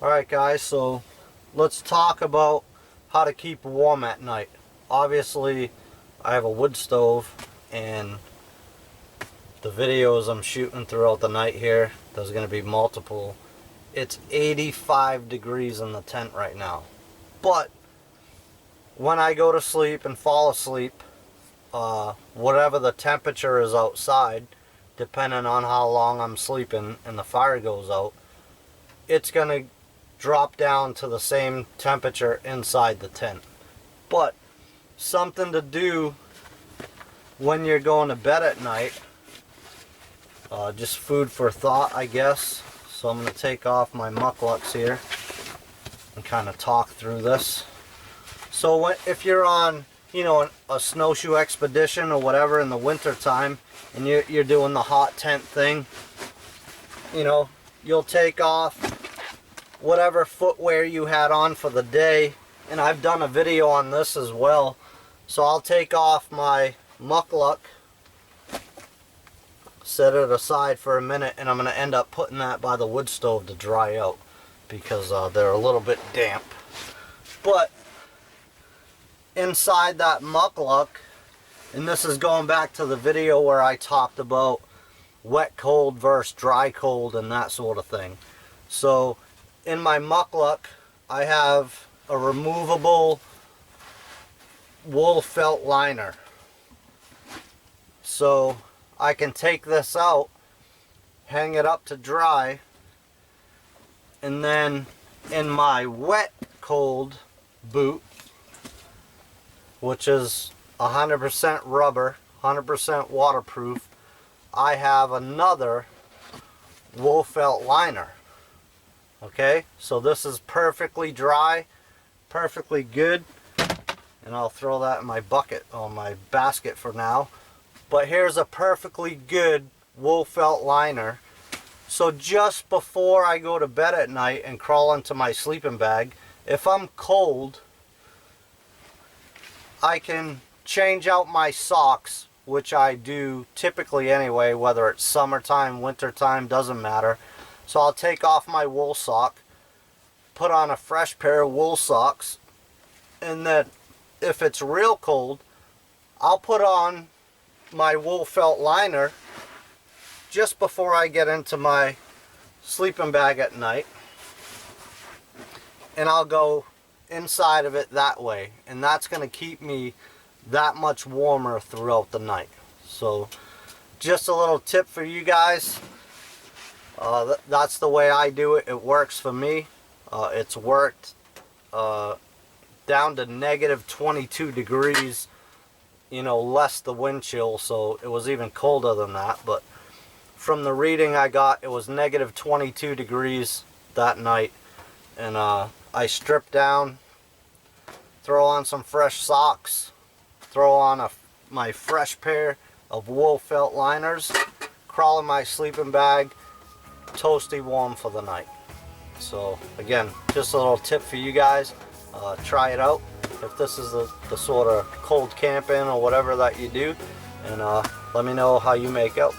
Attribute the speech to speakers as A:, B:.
A: Alright guys, so let's talk about how to keep warm at night. Obviously I have a wood stove, and the videos I'm shooting throughout the night here, there's going to be multiple. It's 85 degrees in the tent right now. But when I go to sleep and fall asleep, whatever the temperature is outside, depending on how long I'm sleeping and the fire goes out, it's going to drop down to the same temperature inside the tent. But something to do when you're going to bed at night, just food for thought, I guess. So I'm going to take off my mucklucks here and kind of talk through this. So if you're on, a snowshoe expedition or whatever in the winter time, and you're doing the hot tent thing, you'll take off whatever footwear you had on for the day, and I've done a video on this as well. So I'll take off my muckluck, set it aside for a minute, and I'm going to end up putting that by the wood stove to dry out because they're a little bit damp. But inside that muckluck, and this is going back to the video where I talked about wet cold versus dry cold and that sort of thing. So in my muckluck, I have a removable wool felt liner. So I can take this out, hang it up to dry, and then in my wet cold boot, which is 100% rubber, 100% waterproof, I have another wool felt liner. Okay, so this is perfectly dry, perfectly good, and I'll throw that in my bucket, or my basket for now. But here's a perfectly good wool felt liner. So just before I go to bed at night and crawl into my sleeping bag, if I'm cold, I can change out my socks, which I do typically anyway, whether it's summertime, wintertime, doesn't matter. So I'll take off my wool sock, put on a fresh pair of wool socks, and then if it's real cold, I'll put on my wool felt liner just before I get into my sleeping bag at night, and I'll go inside of it that way, and that's going to keep me that much warmer throughout the night. So just a little tip for you guys. That's the way I do it. It works for me. It's worked down to negative 22 degrees, less the wind chill, so it was even colder than that. But from the reading I got, it was negative 22 degrees that night. And I stripped down, throw on some fresh socks, throw on my fresh pair of wool felt liners, crawl in my sleeping bag, toasty warm for the night. So again, just a little tip for you guys. Try it out if this is the sort of cold camping or whatever that you do, and let me know how you make out.